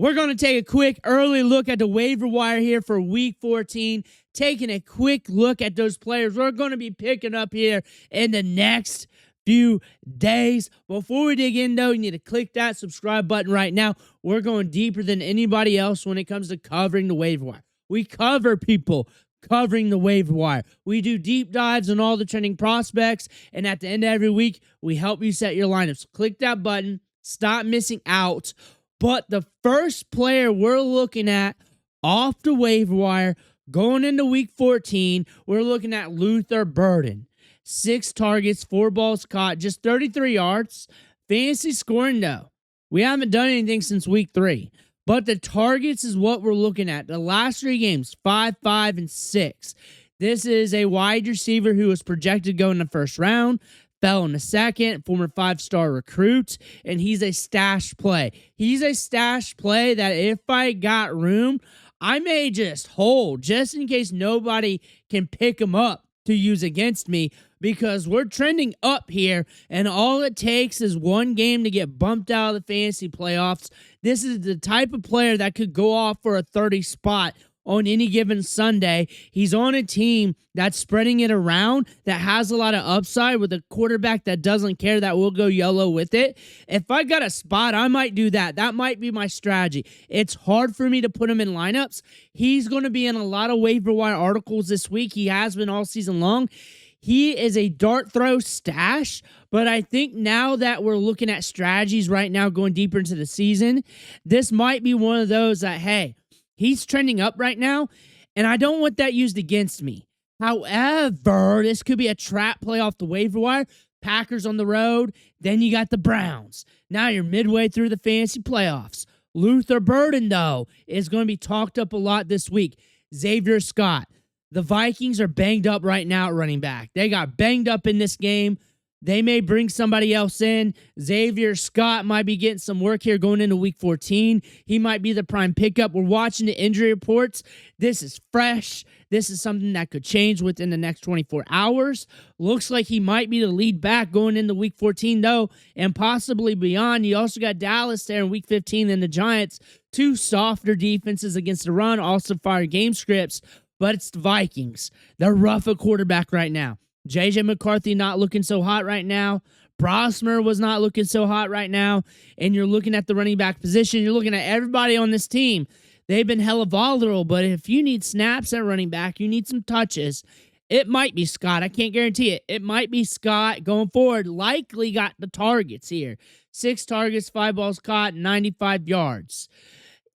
We're going to take a quick early look at the waiver wire here for Week 14, taking a quick look at those players we're going to be picking up here in the next few days. Before we dig in, though, you need to click that subscribe button right now. We're going deeper than anybody else when it comes to covering the waiver wire. We cover people covering the waiver wire. We do deep dives on all the trending prospects, and at the end of every week, we help you set your lineups. Click that button. Stop missing out. But the first player we're looking at off the waiver wire going into Week 14, we're looking at Luther Burden. 6 targets, 4 balls caught, just 33 yards. Fantasy scoring, though. We haven't done anything since Week 3. But the targets is what we're looking at. The last 3 games, 5, 5, and 6. This is a wide receiver who was projected to go in the first round. Fell in the second, former 5-star recruit, and he's a stash play. He's a stash play that if I got room, I may just hold, just in case nobody can pick him up to use against me, because we're trending up here, and all it takes is one game to get bumped out of the fantasy playoffs. This is the type of player that could go off for a 30 spot on any given Sunday. He's on a team that's spreading it around, that has a lot of upside with a quarterback that doesn't care, that will go yellow with it. If I got a spot, I might do that. That might be my strategy. It's hard for me to put him in lineups. He's going to be in a lot of waiver wire articles this week. He has been all season long. He is a dart throw stash, but I think now that we're looking at strategies right now going deeper into the season, this might be one of those that, hey, he's trending up right now, and I don't want that used against me. However, this could be a trap play off the waiver wire. Packers on the road, then you got the Browns. Now you're midway through the fantasy playoffs. Luther Burden, though, is going to be talked up a lot this week. Xavier Scott. The Vikings are banged up right now at running back. They got banged up in this game. They may bring somebody else in. Xavier Scott might be getting some work here going into Week 14. He might be the prime pickup. We're watching the injury reports. This is fresh. This is something that could change within the next 24 hours. Looks like he might be the lead back going into Week 14, though, and possibly beyond. You also got Dallas there in Week 15 and the Giants. 2 softer defenses against the run, also fire game scripts, but it's the Vikings. They're rough at quarterback right now. J.J. McCarthy not looking so hot right now. Brosmer was not looking so hot right now. And you're looking at the running back position. You're looking at everybody on this team. They've been hella volatile, but if you need snaps at running back, you need some touches, it might be Scott. I can't guarantee it. It might be Scott going forward. Likely got the targets here. 6 targets, 5 balls caught, 95 yards.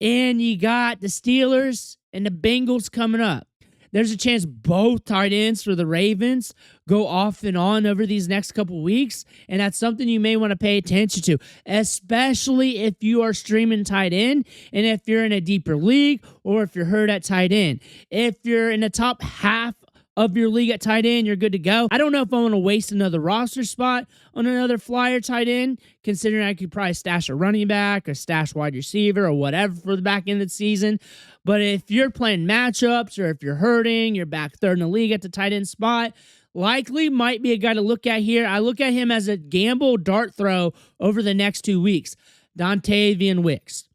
And you got the Steelers and the Bengals coming up. There's a chance both tight ends for the Ravens go off and on over these next couple weeks, and that's something you may want to pay attention to, especially if you are streaming tight end and if you're in a deeper league or if you're hurt at tight end. If you're in the top half of your league at tight end, you're good to go. I don't know if I want to waste another roster spot on another flyer tight end, considering I could probably stash a running back or stash wide receiver or whatever for the back end of the season. But if you're playing matchups or if you're hurting, you're back third in the league at the tight end spot, likely might be a guy to look at here. I look at him as a gamble dart throw over the next 2 weeks. Dontayvion Wicks.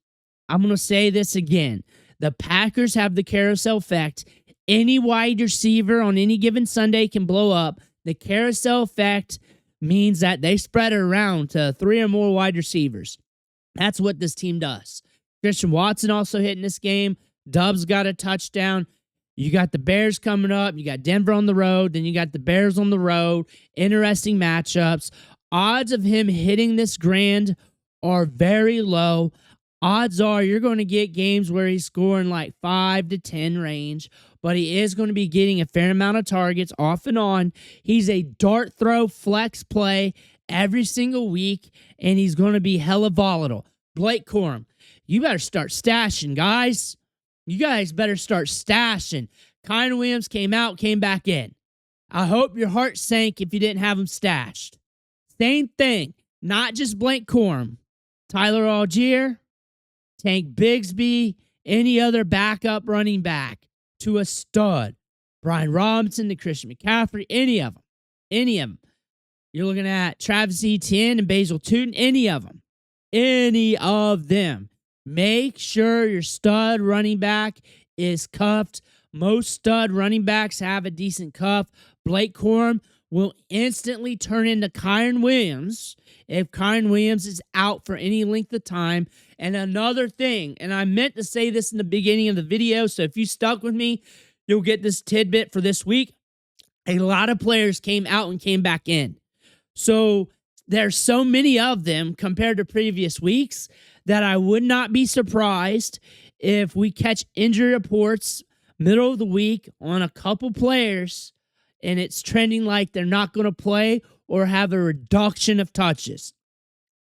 I'm going to say this again. The Packers have the carousel effect. Any wide receiver on any given Sunday can blow up. The carousel effect means that they spread it around to 3 or more wide receivers. That's what this team does. Christian Watson also hitting this game. Dubs got a touchdown. You got the Bears coming up. You got Denver on the road. Then you got the Bears on the road. Interesting matchups. Odds of him hitting this grand are very low. Odds are you're going to get games where he's scoring like 5 to 10 range, but he is going to be getting a fair amount of targets off and on. He's a dart throw flex play every single week, and he's going to be hella volatile. Blake Corum, you better start stashing, guys. You guys better start stashing. Kyron Williams came out, came back in. I hope your heart sank if you didn't have him stashed. Same thing, not just Blake Corum. Tyler Algier, Tank Bigsby, any other backup running back to a stud. Brian Robinson to Christian McCaffrey, any of them. Any of them. You're looking at Travis Etienne and Basil Tootin, any of them. Any of them. Make sure your stud running back is cuffed. Most stud running backs have a decent cuff. Blake Corum will instantly turn into Kyron Williams if Kyron Williams is out for any length of time. And another thing, and I meant to say this in the beginning of the video, so if you stuck with me, you'll get this tidbit for this week. A lot of players came out and came back in. So there's so many of them compared to previous weeks that I would not be surprised if we catch injury reports middle of the week on a couple players and it's trending like they're not going to play or have a reduction of touches.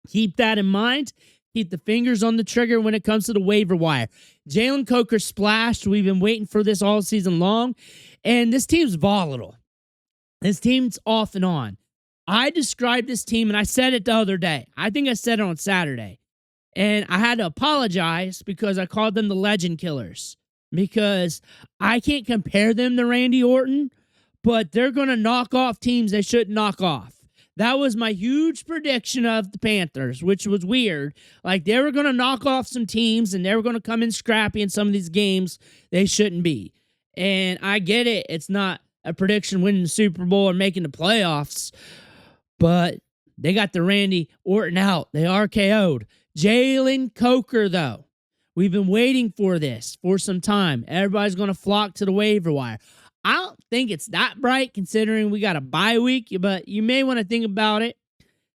Keep that in mind. Keep the fingers on the trigger when it comes to the waiver wire. Jalen Coker splashed. We've been waiting for this all season long. And this team's volatile. This team's off and on. I described this team, and I said it the other day. I think I said it on Saturday. And I had to apologize because I called them the legend killers. Because I can't compare them to Randy Orton, but they're going to knock off teams they shouldn't knock off. That was my huge prediction of the Panthers, which was weird. Like, they were going to knock off some teams, and they were going to come in scrappy in some of these games they shouldn't be. And I get it. It's not a prediction winning the Super Bowl or making the playoffs, but they got the Randy Orton out. They RKO'd. Jalen Coker, though. We've been waiting for this for some time. Everybody's going to flock to the waiver wire. I don't think it's that bright considering we got a bye week, but you may want to think about it.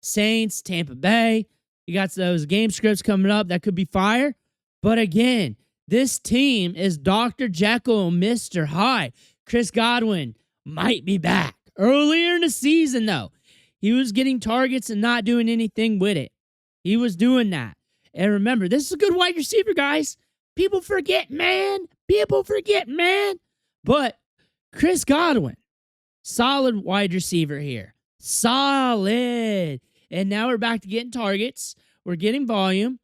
Saints, Tampa Bay, you got those game scripts coming up that could be fire. But again, this team is Dr. Jekyll and Mr. Hyde. Chris Godwin might be back. Earlier in the season, though, he was getting targets and not doing anything with it. He was doing that. And remember, this is a good wide receiver, guys. People forget, man. But Chris Godwin, solid wide receiver here. Solid. And now we're back to getting targets. We're getting volume.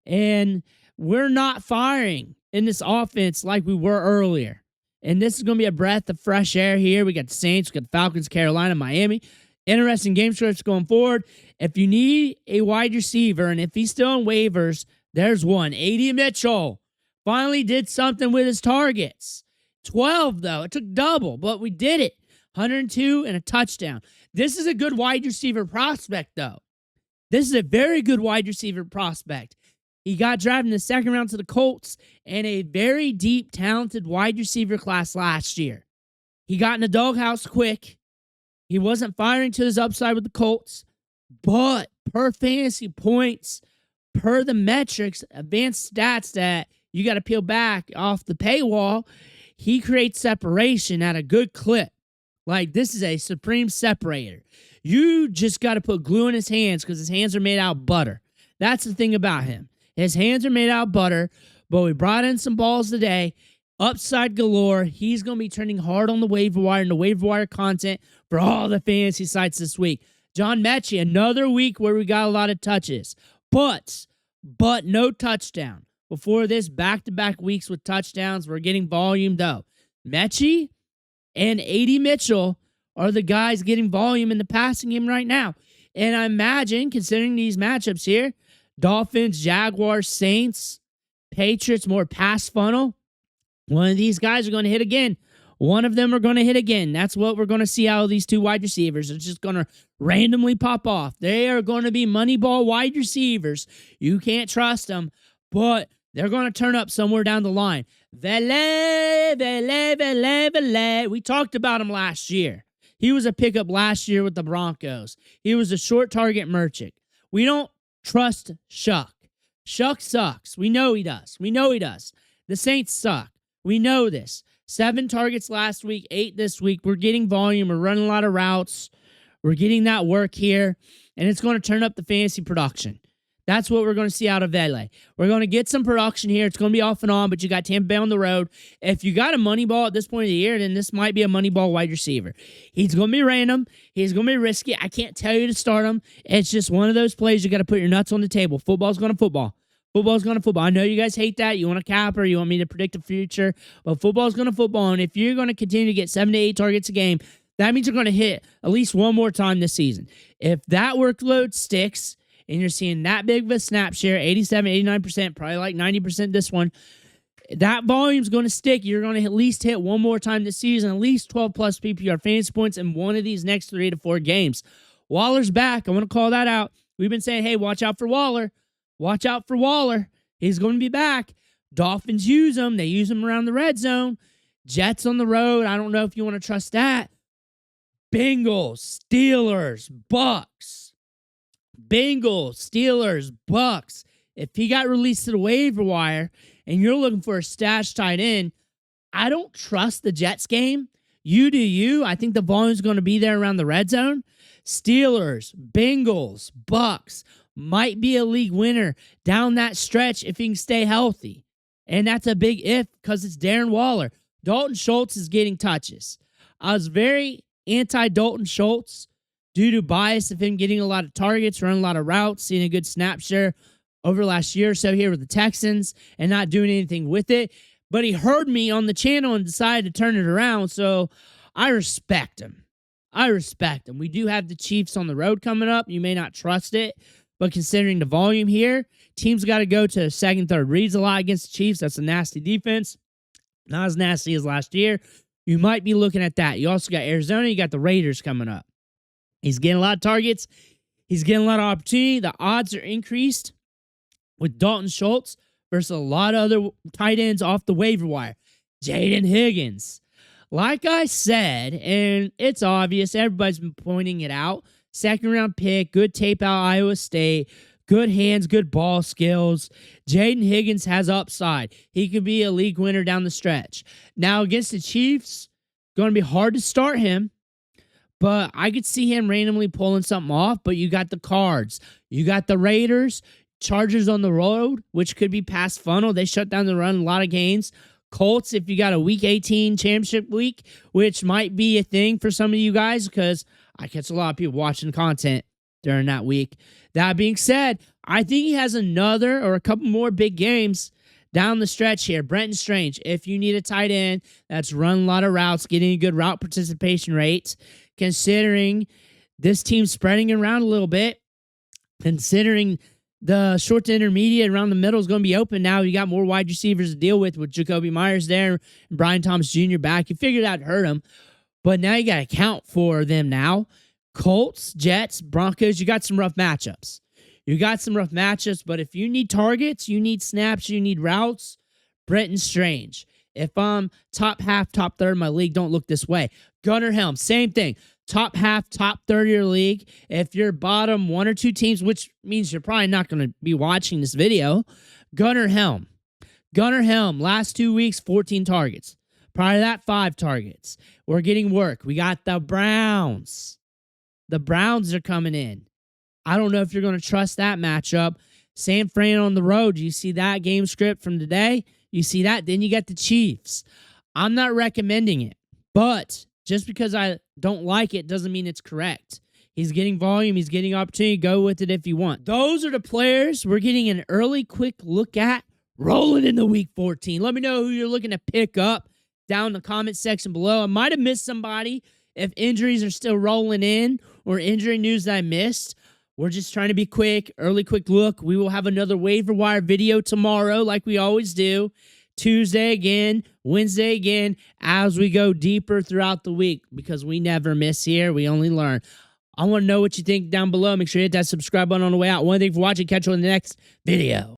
And we're not firing in this offense like we were earlier. And this is going to be a breath of fresh air here. We got the Saints, we got the Falcons, Carolina, Miami. Interesting game scripts going forward. If you need a wide receiver, and if he's still on waivers, there's one. A.D. Mitchell finally did something with his targets. 12, though. It took double, but we did it. 102 and a touchdown. This is a good wide receiver prospect, though. This is a very good wide receiver prospect. He got drafted in the second round to the Colts and a very deep, talented wide receiver class last year. He got in the doghouse quick. He wasn't firing to his upside with the Colts, but per fantasy points, per the metrics, advanced stats that you got to peel back off the paywall, he creates separation at a good clip. Like, this is a supreme separator. You just got to put glue in his hands because his hands are made out of butter. That's the thing about him. His hands are made out of butter, but we brought in some balls today. Upside galore. He's going to be turning hard on the waiver wire and the waiver wire content for all the fantasy sites this week. John Metchie, another week where we got a lot of touches. But no touchdown. Before this, back-to-back weeks with touchdowns. We're getting volume, though. Metchie and A.D. Mitchell are the guys getting volume in the passing game right now. And I imagine, considering these matchups here, Dolphins, Jaguars, Saints, Patriots, more pass funnel. One of these guys are going to hit again. One of them are going to hit again. That's what we're going to see out of these two wide receivers. It's just going to randomly pop off. They are going to be money ball wide receivers. You can't trust them, but they're going to turn up somewhere down the line. Vele. We talked about him last year. He was a pickup last year with the Broncos. He was a short target merchant. We don't trust Shuck. Shuck sucks. We know he does. The Saints suck. We know this. 7 targets last week, 8 this week. We're getting volume. We're running a lot of routes. We're getting that work here, and it's going to turn up the fantasy production. That's what we're going to see out of Vele. We're going to get some production here. It's going to be off and on, but you got Tampa Bay on the road. If you got a money ball at this point of the year, then this might be a money ball wide receiver. He's going to be random. He's going to be risky. I can't tell you to start him. It's just one of those plays you got to put your nuts on the table. Football's going to football. Football's going to football. I know you guys hate that. You want a capper. You want me to predict the future. But football's going to football. And if you're going to continue to get 7 to 8 targets a game, that means you're going to hit at least one more time this season. If that workload sticks and you're seeing that big of a snap share, 87, 89%, probably like 90% this one, that volume's going to stick. You're going to at least hit one more time this season, at least 12-plus PPR fantasy points in one of these next 3 to 4 games. Waller's back. I want to call that out. We've been saying, hey, watch out for Waller. Watch out for Waller. He's going to be back. Dolphins use him. They use him around the red zone. Jets on the road. I don't know if you want to trust that. Bengals, Steelers, Bucks. Bengals, Steelers, Bucks. If he got released to the waiver wire and you're looking for a stash tight end, I don't trust the Jets game. You do you. I think the volume's going to be there around the red zone. Steelers, Bengals, Bucks might be a league winner down that stretch if he can stay healthy. And that's a big if because it's Darren Waller. Dalton Schultz is getting touches. I was very anti-Dalton Schultz due to bias of him getting a lot of targets, running a lot of routes, seeing a good snap share over last year or so here with the Texans and not doing anything with it. But he heard me on the channel and decided to turn it around, so I respect him. We do have the Chiefs on the road coming up. You may not trust it, but considering the volume here, teams got to go to second, third reads a lot against the Chiefs. That's a nasty defense. Not as nasty as last year. You might be looking at that. You also got Arizona. You got the Raiders coming up. He's getting a lot of targets. He's getting a lot of opportunity. The odds are increased with Dalton Schultz versus a lot of other tight ends off the waiver wire. Jayden Higgins. Like I said, and it's obvious, everybody's been pointing it out, second-round pick, good tape out of Iowa State, good hands, good ball skills. Jayden Higgins has upside. He could be a league winner down the stretch. Now, against the Chiefs, going to be hard to start him, but I could see him randomly pulling something off, but you got the Cards. You got the Raiders, Chargers on the road, which could be past funnel. They shut down the run, a lot of games. Colts, if you got a Week 18 championship week, which might be a thing for some of you guys because I catch a lot of people watching content during that week. That being said, I think he has another or a couple more big games down the stretch here. Brenton Strange, if you need a tight end that's run a lot of routes, getting a good route participation rate, considering this team spreading around a little bit, considering the short to intermediate around the middle is going to be open now. You got more wide receivers to deal with Jacoby Myers there and Brian Thomas Jr. back. You figured that hurt him, but now you got to account for them now. Colts, Jets, Broncos, you got some rough matchups. But if you need targets, you need snaps, you need routes, Brenton Strange. If I'm top half, top third of my league, don't look this way. Gunnar, Helm, same thing. Top half, top third of your league. If you're bottom 1 or 2 teams, which means you're probably not going to be watching this video, Gunnar, Helm, last 2 weeks, 14 targets. Prior to that, 5 targets. We're getting work. We got the Browns. The Browns are coming in. I don't know if you're going to trust that matchup. San Fran on the road. You see that game script from today? You see that? Then you got the Chiefs. I'm not recommending it, but just because I don't like it doesn't mean it's correct. He's getting volume. He's getting opportunity. Go with it if you want. Those are the players we're getting an early, quick look at rolling into Week 14. Let me know who you're looking to pick up down in the comment section below. I might have missed somebody if injuries are still rolling in or injury news that I missed. We're just trying to be quick, early, quick look. We will have another waiver wire video tomorrow like we always do. Tuesday again, Wednesday again, as we go deeper throughout the week because we never miss here. We only learn. I want to know what you think down below. Make sure you hit that subscribe button on the way out. One thing for watching. Catch you in the next video.